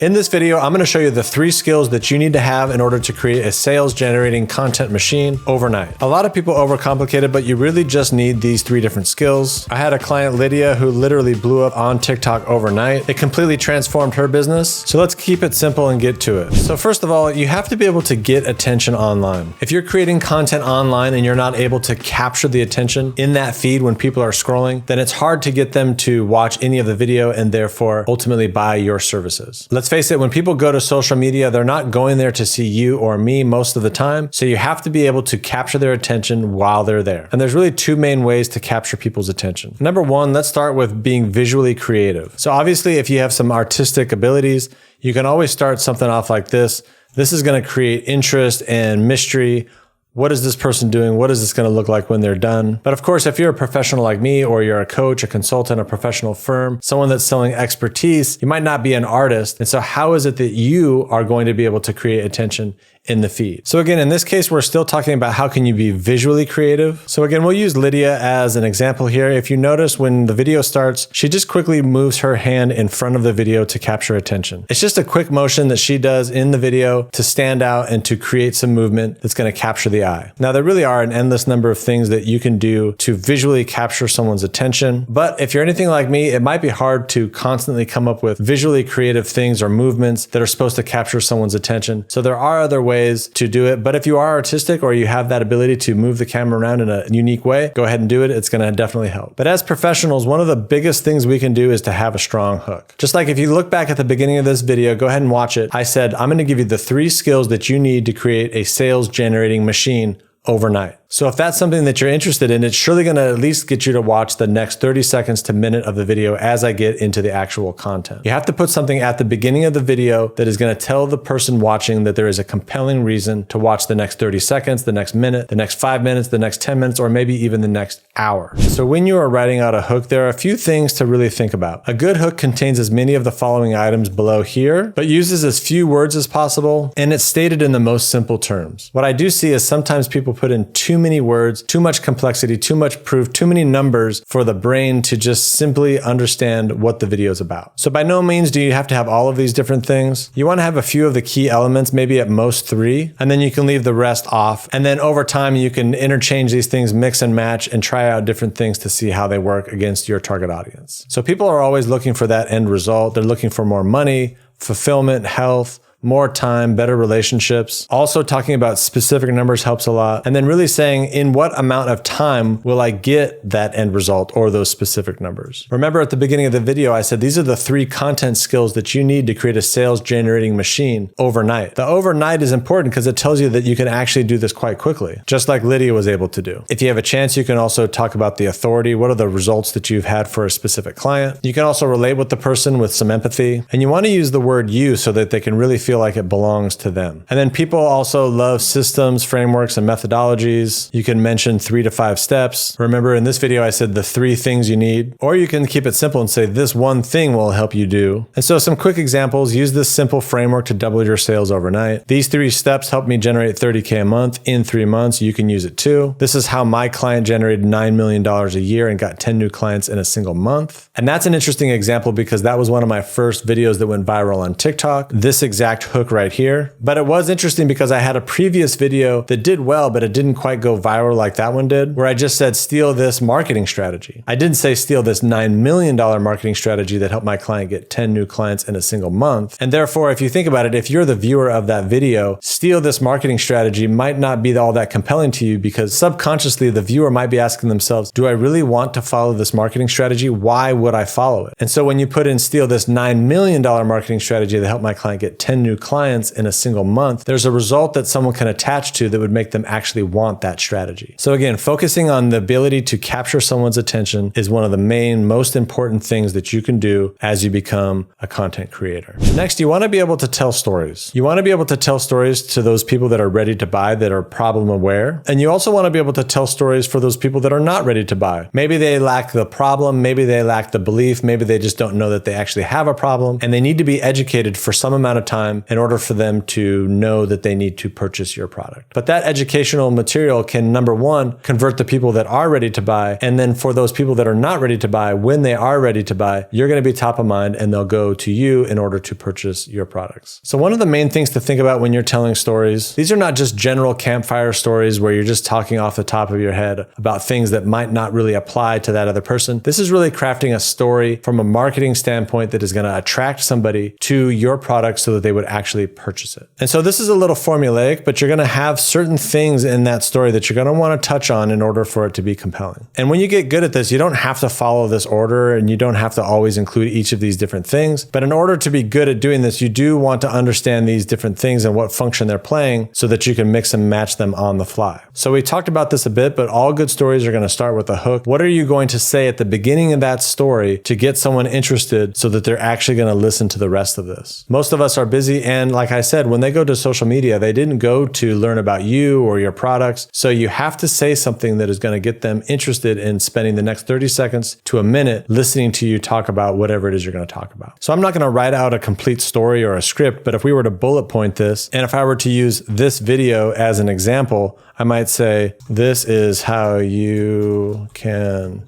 In this video, I'm going to show you the 3 skills that you need to have in order to create a sales generating content machine overnight. A lot of people overcomplicate it, but you really just need these 3 different skills. I had a client, Lydia, who literally blew up on TikTok overnight. It completely transformed her business. So let's keep it simple and get to it. So first of all, you have to be able to get attention online. If you're creating content online and you're not able to capture the attention in that feed when people are scrolling, then it's hard to get them to watch any of the video and therefore ultimately buy your services. Let's face it, when people go to social media, they're not going there to see you or me most of the time. So you have to be able to capture their attention while they're there. And there's really 2 main ways to capture people's attention. Number 1, let's start with being visually creative. So obviously, if you have some artistic abilities, you can always start something off like this. This is going to create interest and mystery. What is this person doing? What is this going to look like when they're done? But of course, if you're a professional like me, or you're a coach, a consultant, a professional firm, someone that's selling expertise, you might not be an artist. And so how is it that you are going to be able to create attention in the feed? So again, in this case, we're still talking about how can you be visually creative. So again, we'll use Lydia as an example here. If you notice when the video starts, she just quickly moves her hand in front of the video to capture attention. It's just a quick motion that she does in the video to stand out and to create some movement that's going to capture the eye. Now, there really are an endless number of things that you can do to visually capture someone's attention. But if you're anything like me, it might be hard to constantly come up with visually creative things or movements that are supposed to capture someone's attention. So there are other ways to do it. But if you are artistic or you have that ability to move the camera around in a unique way, go ahead and do it. It's going to definitely help. But as professionals, one of the biggest things we can do is to have a strong hook. Just like if you look back at the beginning of this video, go ahead and watch it. I said, I'm going to give you the 3 skills that you need to create a sales generating machine overnight. So if that's something that you're interested in, it's surely going to at least get you to watch the next 30 seconds to minute of the video as I get into the actual content. You have to put something at the beginning of the video that is going to tell the person watching that there is a compelling reason to watch the next 30 seconds, the next minute, the next 5 minutes, the next 10 minutes, or maybe even the next hour. So when you are writing out a hook, there are a few things to really think about. A good hook contains as many of the following items below here, but uses as few words as possible, and it's stated in the most simple terms. What I do see is sometimes people put in too many words, too much complexity, too much proof, too many numbers for the brain to just simply understand what the video is about. So by no means do you have to have all of these different things. You want to have a few of the key elements, maybe at most 3, and then you can leave the rest off. And then over time, you can interchange these things, mix and match, and try out different things to see how they work against your target audience. So people are always looking for that end result. They're looking for more money, fulfillment, health, more time, better relationships. Also talking about specific numbers helps a lot. And then really saying, in what amount of time will I get that end result or those specific numbers? Remember at the beginning of the video, I said, these are the 3 content skills that you need to create a sales generating machine overnight. The overnight is important because it tells you that you can actually do this quite quickly, just like Lydia was able to do. If you have a chance, you can also talk about the authority. What are the results that you've had for a specific client? You can also relate with the person with some empathy. And you want to use the word you so that they can really feel like it belongs to them. And then people also love systems, frameworks, and methodologies. You can mention 3 to 5 steps. Remember in this video, I said the 3 things you need, or you can keep it simple and say this one thing will help you do. And so some quick examples, use this simple framework to double your sales overnight. These 3 steps help me generate $30K a month in 3 months. You can use it too. This is how my client generated $9 million a year and got 10 new clients in a single month. And that's an interesting example because that was one of my first videos that went viral on TikTok. This exact hook right here. But it was interesting because I had a previous video that did well, but it didn't quite go viral like that one did, where I just said, steal this marketing strategy. I didn't say steal this $9 million marketing strategy that helped my client get 10 new clients in a single month. And therefore, if you think about it, if you're the viewer of that video, steal this marketing strategy might not be all that compelling to you because subconsciously the viewer might be asking themselves, do I really want to follow this marketing strategy? Why would I follow it? And so when you put in steal this $9 million marketing strategy that helped my client get 10 new clients in a single month, there's a result that someone can attach to that would make them actually want that strategy. So again, focusing on the ability to capture someone's attention is one of the main, most important things that you can do as you become a content creator. Next, you want to be able to tell stories. You want to be able to tell stories to those people that are ready to buy, that are problem aware. And you also want to be able to tell stories for those people that are not ready to buy. Maybe they lack the problem, maybe they lack the belief, maybe they just don't know that they actually have a problem, and they need to be educated for some amount of time time in order for them to know that they need to purchase your product. But that educational material can, number one, convert the people that are ready to buy. And then for those people that are not ready to buy, when they are ready to buy, you're going to be top of mind and they'll go to you in order to purchase your products. So one of the main things to think about when you're telling stories, these are not just general campfire stories where you're just talking off the top of your head about things that might not really apply to that other person. This is really crafting a story from a marketing standpoint that is going to attract somebody to your product so that they would actually purchase it. And so this is a little formulaic, but you're going to have certain things in that story that you're going to want to touch on in order for it to be compelling. And when you get good at this, you don't have to follow this order and you don't have to always include each of these different things. But in order to be good at doing this, you do want to understand these different things and what function they're playing so that you can mix and match them on the fly. So we talked about this a bit, but all good stories are going to start with a hook. What are you going to say at the beginning of that story to get someone interested so that they're actually going to listen to the rest of this? Most of us are busy. And like I said, when they go to social media, they didn't go to learn about you or your products. So you have to say something that is going to get them interested in spending the next 30 seconds to a minute listening to you talk about whatever it is you're going to talk about. So I'm not going to write out a complete story or a script, but if we were to bullet point this, and if I were to use this video as an example, I might say, this is how you can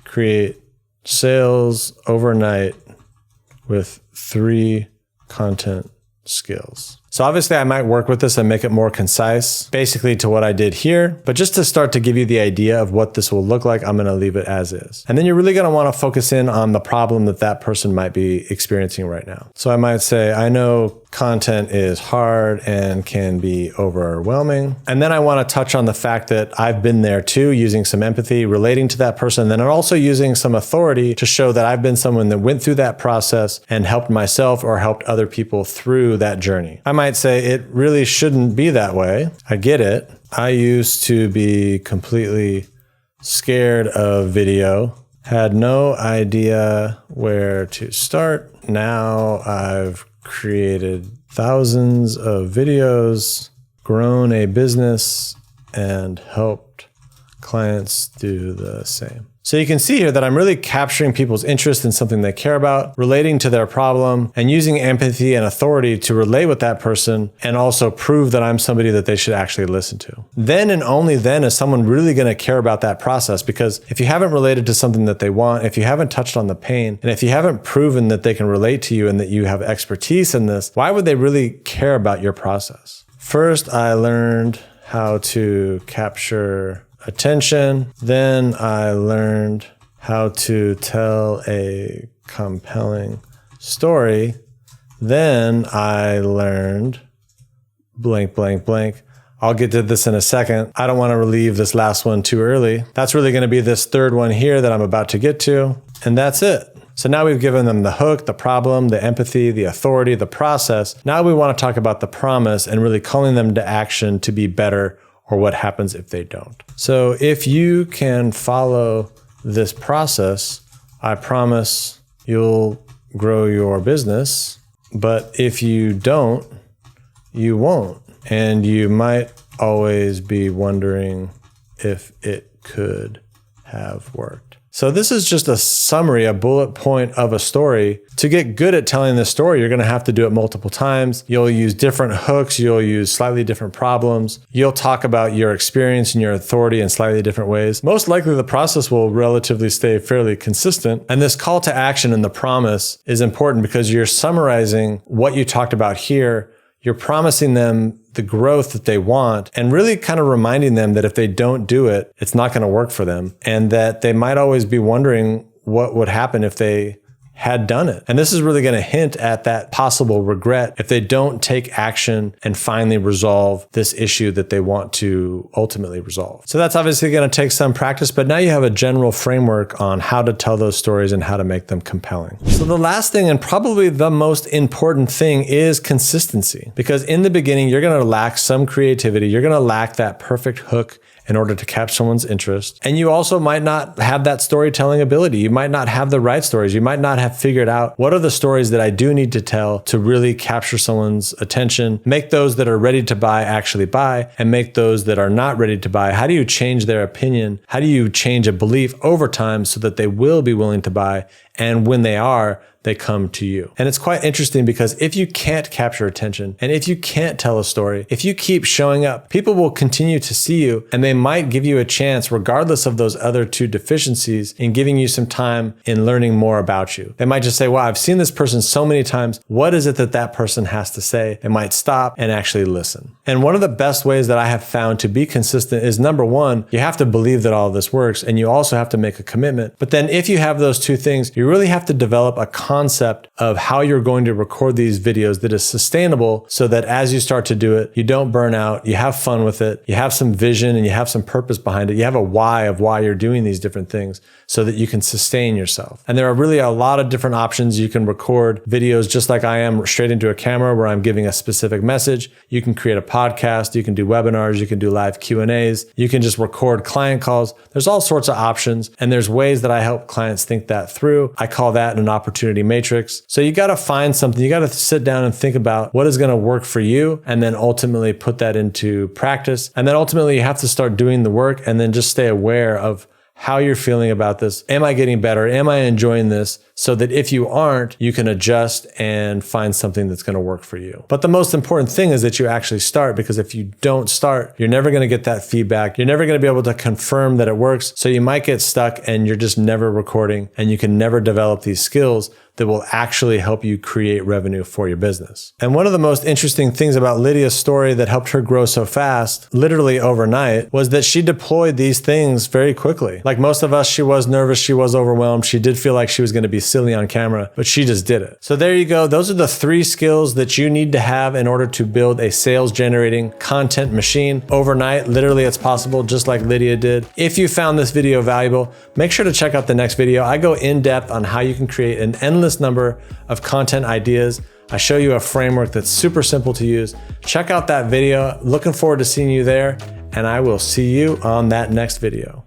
create sales overnight with 3 content skills. So obviously I might work with this and make it more concise, basically to what I did here. But just to start to give you the idea of what this will look like, I'm going to leave it as is. And then you're really going to want to focus in on the problem that that person might be experiencing right now. So I might say, I know content is hard and can be overwhelming. And then I want to touch on the fact that I've been there too, using some empathy, relating to that person. Then I'm also using some authority to show that I've been someone that went through that process and helped myself or helped other people through that journey. I might say it really shouldn't be that way. I get it. I used to be completely scared of video, had no idea where to start. Now I've created thousands of videos, grown a business, and helped clients do the same. So you can see here that I'm really capturing people's interest in something they care about, relating to their problem, and using empathy and authority to relate with that person and also prove that I'm somebody that they should actually listen to. Then and only then is someone really going to care about that process, because if you haven't related to something that they want, if you haven't touched on the pain, and if you haven't proven that they can relate to you and that you have expertise in this, why would they really care about your process? First, I learned how to capture attention. Then I learned how to tell a compelling story. Then I learned blank, blank, blank. I'll get to this in a second. I don't want to relieve this last one too early. That's really going to be this third one here that I'm about to get to. And that's it. So now we've given them the hook, the problem, the empathy, the authority, the process. Now we want to talk about the promise and really calling them to action to be better, or what happens if they don't. So if you can follow this process, I promise you'll grow your business. But if you don't, you won't. And you might always be wondering if it could have worked. So this is just a summary, a bullet point of a story. To get good at telling this story, you're going to have to do it multiple times. You'll use different hooks. You'll use slightly different problems. You'll talk about your experience and your authority in slightly different ways. Most likely the process will relatively stay fairly consistent. And this call to action and the promise is important because you're summarizing what you talked about here. You're promising them the growth that they want and really kind of reminding them that if they don't do it, it's not going to work for them, and that they might always be wondering what would happen if they had done it. And this is really going to hint at that possible regret if they don't take action and finally resolve this issue that they want to ultimately resolve. So that's obviously going to take some practice, but now you have a general framework on how to tell those stories and how to make them compelling. So the last thing, and probably the most important thing, is consistency. Because in the beginning, you're going to lack some creativity. You're going to lack that perfect hook in order to catch someone's interest. And you also might not have that storytelling ability. You might not have the right stories. You might not have figured out what are the stories that I do need to tell to really capture someone's attention, make those that are ready to buy actually buy, and make those that are not ready to buy. How do you change their opinion? How do you change a belief over time so that they will be willing to buy? And when they are, they come to you. And it's quite interesting because if you can't capture attention and if you can't tell a story, if you keep showing up, people will continue to see you and they might give you a chance, regardless of those other two deficiencies, in giving you some time in learning more about you. They might just say, wow, I've seen this person so many times. What is it that that person has to say? They might stop and actually listen. And one of the best ways that I have found to be consistent is, number one, you have to believe that all of this works, and you also have to make a commitment. But then if you have those two things, you really have to develop a concept of how you're going to record these videos that is sustainable, so that as you start to do it, you don't burn out, you have fun with it, you have some vision and you have some purpose behind it. You have a why of why you're doing these different things so that you can sustain yourself. And there are really a lot of different options. You can record videos just like I am, straight into a camera where I'm giving a specific message. You can create a podcast, you can do webinars, you can do live Q&As, you can just record client calls. There's all sorts of options, and there's ways that I help clients think that through. I call that an opportunity matrix. So you got to find something, you got to sit down and think about what is going to work for you, and then ultimately put that into practice. And then ultimately you have to start doing the work, and then just stay aware of how you're feeling about this. Am I getting better? Am I enjoying this? So that if you aren't, you can adjust and find something that's going to work for you. But the most important thing is that you actually start, because if you don't start, you're never going to get that feedback. You're never going to be able to confirm that it works. So you might get stuck and you're just never recording, and you can never develop these skills that will actually help you create revenue for your business. And one of the most interesting things about Lydia's story that helped her grow so fast, literally overnight, was that she deployed these things very quickly. Like most of us, she was nervous, she was overwhelmed, she did feel like she was going to be silly on camera, but she just did it. So there you go. Those are the 3 skills that you need to have in order to build a sales generating content machine overnight. Literally, it's possible, just like Lydia did. If you found this video valuable, make sure to check out the next video. I go in depth on how you can create an endless number of content ideas. I show you a framework that's super simple to use. Check out that video. Looking forward to seeing you there, and I will see you on that next video.